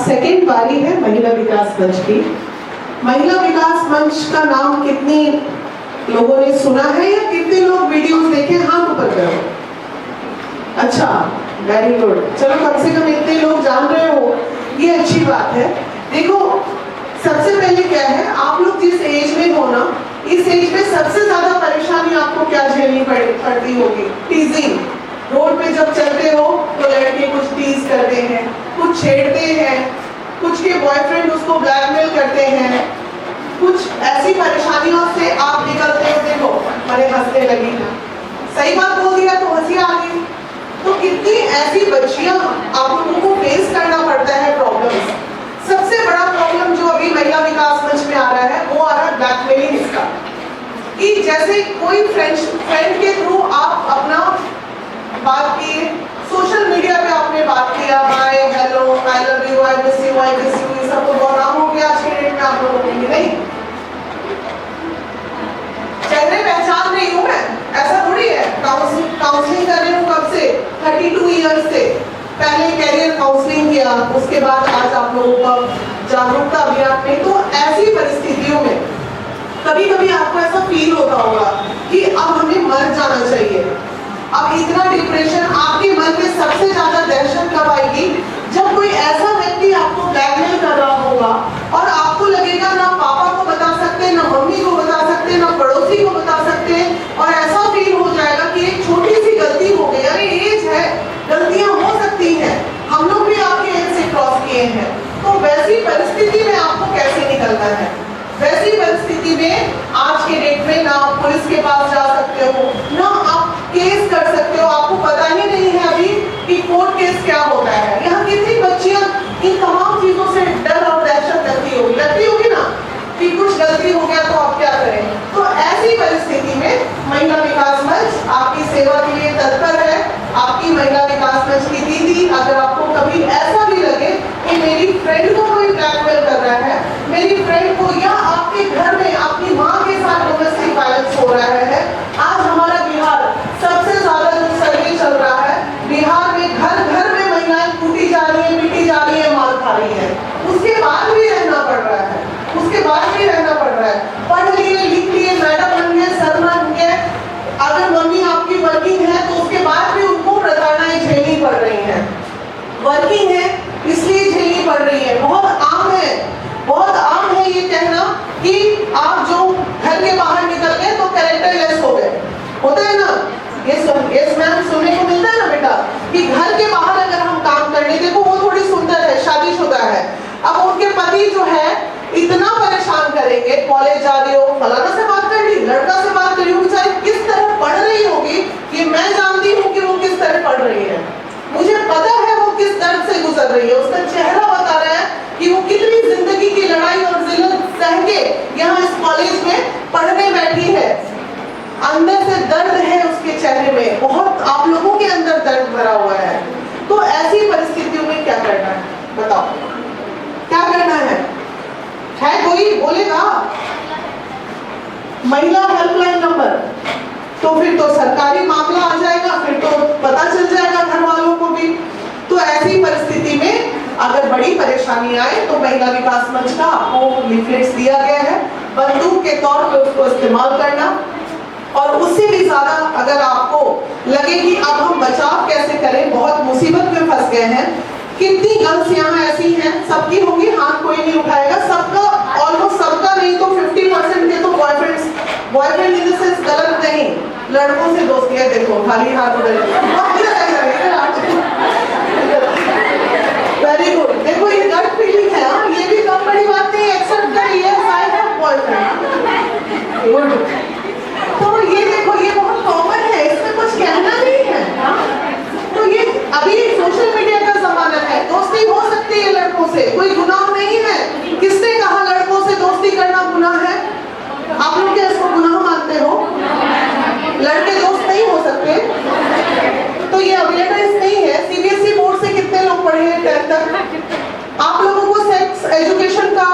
Second बारी है महिला विकास मंच की। महिला विकास मंच का नाम कितनी लोगों ने सुना है या कितने लोग वीडियोस देखे? हाथ ऊपर करो। अच्छा, वेरी गुड। चलो कम से कम इतने लोग जान रहे हो, ये अच्छी बात है। देखो, सबसे पहले क्या है, आप लोग जिस एज में हो ना, इस एज में सबसे ज्यादा परेशानी आपको क्या झेलनी पड़ती होगी? टीजिंग। रोड पे जब चलते हो तो लड़के कुछ टीज करते हैं, कुछ छेड़ते हैं, कुछ के बॉयफ्रेंड उसको ब्लैकमेल करते हैं, कुछ ऐसी परेशानियों से आप निकलते हो। देखो, अरे हंसने लगी, सही बात बोल दिया तो हंसी आ गई। तो कितनी ऐसी बच्चियां आप लोगों को फेस करना पड़ता है प्रॉब्लम्स। सबसे बड़ा प्रॉब्लम जो अभी महिला विकास मंच में आ रहा है, वो आ रहा है ब्लैकमेलिंग इसका। कि जैसे कोई फ्रेंड के थ्रू आप अपना बात किए, सोशल मीडिया पे आपने बात किया, hi, hello, I love you, I miss you, ये सब तो बहुत आम हो गया आज के डेट में आप लोगों को। नहीं, चेहरे पहचान रही हूँ मैं, ऐसा थोड़ी है। काउंसलिंग कर रही हूँ कब से? 32 ईयर्स से। पहले कैरियर काउंसलिंग किया, उसके बाद आज आप लोगों का जागरूकता अभियान में। तो ऐसी परिस्थितियों में कभी कभी आपको ऐसा फील होता होगा कि अब हमें मर जाना चाहिए। अब इतना डिप्रेशन, आपके मन में सबसे ज्यादा दहशत कब आएगी? जब कोई ऐसा व्यक्ति आपको ब्लैकमेल कर रहा होगा और आपको लगेगा ना पापा को बता सकते, ना मम्मी को बता सकते, ना पड़ोसी को बता सकते, और ऐसा फील हो जाएगा कि एक छोटी सी गलती हो गई। अरे एज है, गलतियां हो सकती हैं, हम लोग भी आपके एज से क्रॉस किए हैं। तो वैसी परिस्थिति में आपको कैसे निकलना है? वैसी परिस्थिति में आज के डेट में ना आप पुलिस के पास जा सकते हो, ना आप केस कर सकते हो। आपको पता ही नहीं है अभी कि कोर्ट केस क्या होता है। यहाँ कितनी बच्चियां इन तमाम चीजों से डर और दहशत लगती होगी ना कि कुछ गलती हो गया तो आप क्या करें। तो ऐसी परिस्थिति में महिला विकास मंच आपकी सेवा के लिए तत्पर है। आपकी महिला विकास मंच की दीदी, अगर आपको कभी ऐसा भी लगे कि मेरी फ्रेंड को कोई ब्लैकमेल कर रहा है, मेरी फ्रेंड को, या आपके घर में आपकी माँ के साथ डोमेस्टिक वायलेंस हो रहा है। आज हमारा बिहार सबसे ज्यादा जो सर्वे चल रहा है, बिहार में घर घर में महिलाएं कूटी जा रही है, पीटी जा रही है, मार खा रही है। उसके बाद भी रहना पड़ रहा है, पढ़ लिए, लिख लिए, मैडम बन गए, सर बन गए। अगर मम्मी आपकी वर्किंग है तो उसके बाद भी उनको प्रताड़नाएं झेलनी पड़ रही हैं। वर्किंग है इसलिए झेलनी पड़ रही है। बहुत आम है ये कहना कि आप जो घर के बाहर निकल गए तो कैरेक्टरलेस हो गए। होता है ना, ये मैम सुनने को मिलता है ना बेटा, कि घर के बाहर अगर हम काम करने, देखो वो थोड़ी सुंदर है, शादीशुदा है, अब उनके पति जो है इतना परेशान करेंगे, कॉलेज जा रही हो, फलाना से बात कर ली, लड़का से बात कर रही हो, बेचारी किस तरह पढ़ रही होगी ये मैं जानती हूँ कि वो किस तरह पढ़ रही है। मुझे पता है वो किस दर्द से गुजर रही है। उसका चेहरा बता रहा है कि वो कितनी जिंदगी की लड़ाई और जिल्लत सह के यहाँ इस कॉलेज में पढ़ने बैठी है। अंदर से दर्द है उसके चेहरे में, बहुत आप लोगों के अंदर दर्द भरा हुआ है। तो ऐसी परिस्थितियों में क्या करना है बताओ, क्या करना है कोई बोलेगा? महिला हेल्पलाइन नंबर, तो फिर तो सरकारी मामला आ जाएगा, फिर तो पता चल जाएगा घर वालों को भी। तो ऐसी परिस्थिति में अगर बड़ी परेशानी आए तो महिला विकास मंच का आपको लीफलेट्स दिया गया है, बंदूक के तौर पे उसको इस्तेमाल करना। और उससे भी ज्यादा अगर आपको लगे कि अब हम बचाव कैसे करें, बहुत मुसीबत में फंस गए हैं, कितनी गर्ल्स यहाँ ऐसी हैं, सबकी होगी, हाथ कोई नहीं उठाएगा, सबका, ऑलमोस्ट सबका नहीं तो 50% के तो बॉयफ्रेंड इन द सेंस गलत नहीं, लड़कों से दोस्तियां। देखो खाली हाथ उधर, वेरी गुड। देखो ये गट फीलिंग है, ये भी कम बड़ी बात नहीं, एक्सेप्ट करिए, आई हैव बॉयफ्रेंड, गुड। तो ये देखो, ये बहुत कॉमन है, इसमें कुछ कहना नहीं है। तो ये अभी सोशल मीडिया का जमाना है, दोस्ती हो सकती है लड़कों से, कोई गुनाह नहीं है। किसने कहा लड़कों से दोस्ती करना गुनाह है? आप लोग क्या इसको गुनाह मानते हो? लड़के दोस्त नहीं हो सकते? तो ये अवेयरनेस नहीं है। सीबीएसई बोर्ड से कितने लोग पढ़े हैं 10th तक? आप लोगों को सेक्स एजुकेशन का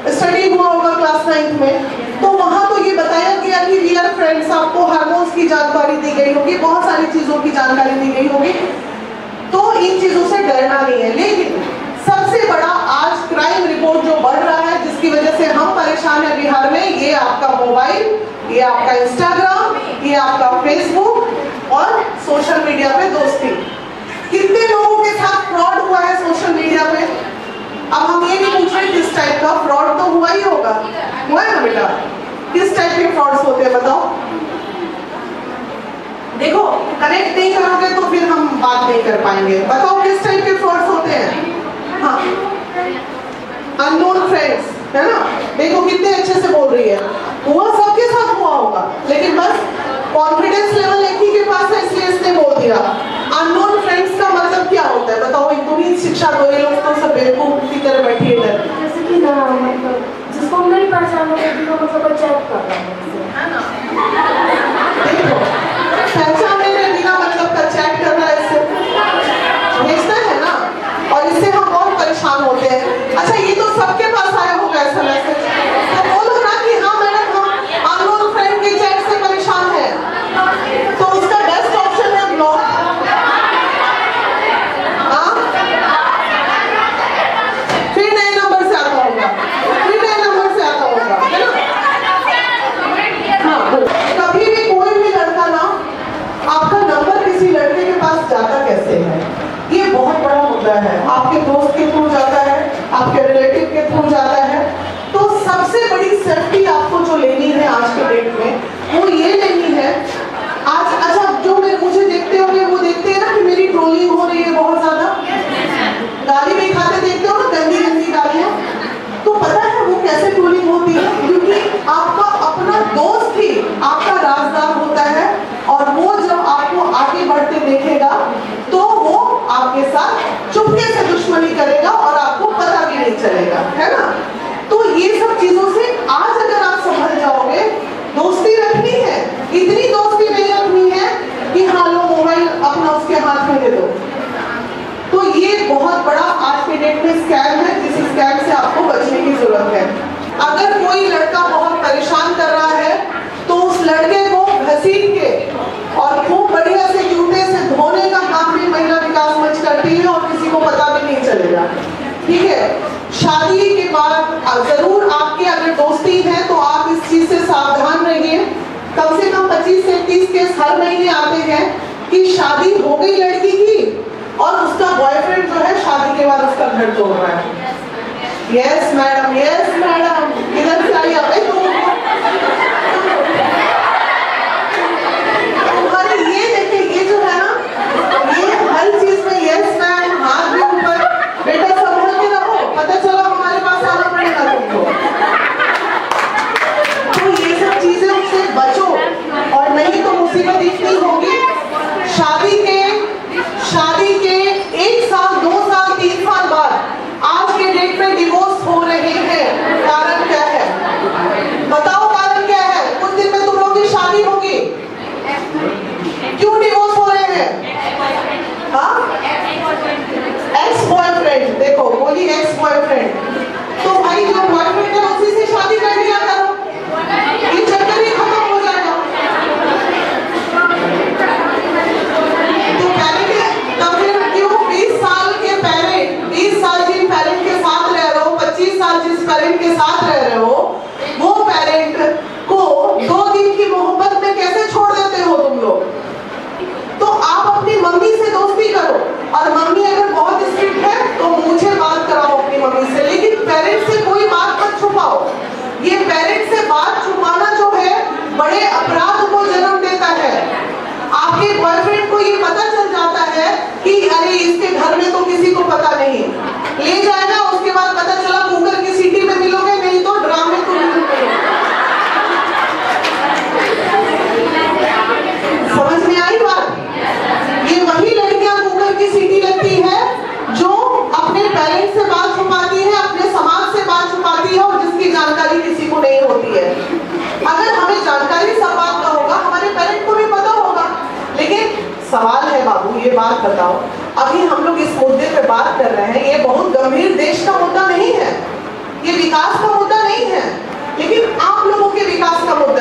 स्टडी हुआ होगा क्लास 9th में, तो वहां तो ये बताया गया कि वी आर फ्रेंड्स, आपको हार्मोन्स की जानकारी दी गई होगी, बहुत सारी चीजों की जानकारी दी गई होगी। तो इन चीजों से डरना नहीं है। लेकिन सबसे बड़ा आज क्राइम रिपोर्ट जो बढ़ रहा है, जिसकी वजह से हम परेशान हैं बिहार में, ये आपका मोबाइल, ये आपका इंस्टाग्राम, ये आपका फेसबुक और सोशल मीडिया पे दोस्ती। कितने लोगों के साथ फ्रॉड हुआ है सोशल मीडिया पे? अब हम ये नहीं पूछ रहे किस टाइप का फ्रॉड, तो हुआ ही होगा, हुआ है ना बेटा? किस टाइप के फ्रॉड्स होते हैं बताओ? देखो, कनेक्ट नहीं करोगे तो फिर हम बात नहीं कर पाएंगे। बताओ किस टाइप के फ्रॉड्स होते हैं? हाँ, अननोन फ्रेंड्स, है ना? देखो कितने अच्छे से बोल रही है, हुआ सबके साथ हुआ होगा, लेकिन बस कॉन्फिडेंस लेवल एक ही के पास है इसलिए इसने बोल दिया। अननोन फ्रेंड्स का मतलब क्या होता है बताओ? इनको भी शिक्षा दो, ये लोग तो सब बेवकूफ की तरह बैठे इधर। जैसे कि ना मतलब जिसको हम नहीं पहचान रहे हैं, मतलब चैट कर रहा है ना, देखो पहचान नहीं रहे बिना मतलब का चैट कर रहा है, इससे भेजता है ना, और इससे हम बहुत परेशान होते हैं। अच्छा, ये तो सबके पास आया होगा ऐसा मैसेज, तो बोलो ना कि हाँ मैडम हम अननोन फ्रेंड के चैट से परेशान है, तो उसका बेस्ट ऑप्शन है ब्लॉक। हाँ, फिर नए नंबर से आता होगा, फिर नए नंबर से आता होगा, है ना? हाँ, कभी भी कोई भी लड़का ना आपका नंबर किसी लड़के के पास जाता कैसे है, ये बहुत बड़ा मुद्दा है। आपके दोस्त के थ्रू जाता है, आपके रिलेटिव के थ्रू जाता है, तो सबसे बड़ी सेफ्टी आपको जो लेनी है आज के डेट में, वो ये लेनी है। आज अच्छा, जो मुझे देखते होंगे वो देखते हैं ना कि मेरी ट्रोलिंग हो रही है बहुत ज्यादा, गाली भी खाते देखते हो ना, गंदी गंदी गालियां, तो पता है वो कैसे ट्रोलिंग होती है? क्योंकि आपका अपना दोस्त ही आपका राजदार होता है, और वो जब आपको आगे बढ़ते देखेगा तो वो आपके साथ चुपके से दुश्मनी करेगा और आपको पता भी नहीं चलेगा, है ना? तो ये सब चीजों से आज अगर आप संभल जाओगे, दोस्ती रखनी है, इतनी दोस्ती नहीं रखनी है कि हाँ लो मोबाइल अपना उसके हाथ में दे दो। तो ये बहुत बड़ा आज के डेट में स्कैम है, जिस स्कैम से आपको बचने की जरूरत है। अगर कोई लड़का बहुत परेशान कर रहा है तो उस लड़के को घसीट के और खूब बढ़िया से जूते से धोने का काम भी महिला विकास मंच करती है, और किसी को पता भी नहीं चलेगा, ठीक है? शादी के बाद जरूर आपकी अगर दोस्ती है तो आप इस चीज से सावधान रहिए। कम से कम 25 से 30 केस हर महीने आते हैं कि शादी हो गई लड़की की और उसका बॉयफ्रेंड जो है शादी के बाद उसका घर तोड़ रहा है। यस मैडम, यस मैडम, इधर से आइए। अबे तुम्हारे ये देखिए, ये जो है ना, ये हर चीज में यस मैम, हाथ भी ऊपर, बेटा संभल के रहो, पता चला हमारे पास आना पड़ेगा तुमको। तो ये सब चीजें उससे बचो, और नहीं तो मुसीबत इतनी होगी। शादी के 1 साल 2 साल 3 साल बाद आज के डेट में डिवोर्स हो रहे हैं। कारण क्या है बताओ? कारण क्या है? कुछ दिन में तुम लोग की शादी होगी, क्यों डिवोर्स हो रहे हैं? हाँ, एक्स बॉयफ्रेंड, देखो बोली एक्स बॉयफ्रेंड, तो भाई जो बॉयफ्रेंड है उसी से शादी कर लिया करो, ये चक्कर ही खत्म हो जाएगा। तो क्यों 20 साल के पेरेंट, 20 साल जिन पेरेंट के साथ रह रहे हो, 25 साल जिस पेरेंट के साथ रह रहे हो, वो पेरेंट को 2 दिन की मोहब्बत में कैसे छोड़ देते हो तुम लोग? तो आप अपनी मम्मी से दोस्ती करो, और मम्मी अगर बहुत स्ट्रिक्ट है तो मुझे बात कराओ अपनी मम्मी से, लेकिन पेरेंट से कोई बात मत छुपाओ। ये पेरेंट से बात छुपाना जो है बड़े अपराध को जन्म देता है। आपके बॉयफ्रेंड को ये पता चल जाता है कि अरे इसके घर में तो किसी को पता नहीं, ले जाएगा, उसके बाद पता चला कुकर की सीटी में मिलोगे, नहीं तो ड्राम में तुम मिलोगे। समझ में आई बात? ये वही लड़कियां कुकर की सीटी लगती है जो अपने पेरेंट्स से बात छुपाती है, अपने समाज से बात छुपाती है, और जिसकी जानकारी किसी को नहीं होती है। अगर हमें जानकारी सब बात का होगा, हमारे पेरेंट को भी पता होगा। लेकिन सवाल है बाबू, ये बात बताओ, अभी हम लोग इस मुद्दे पे बात कर रहे हैं, ये बहुत गंभीर देश का मुद्दा नहीं है, ये विकास का मुद्दा नहीं है, लेकिन आप लोगों के विकास का मुद्दा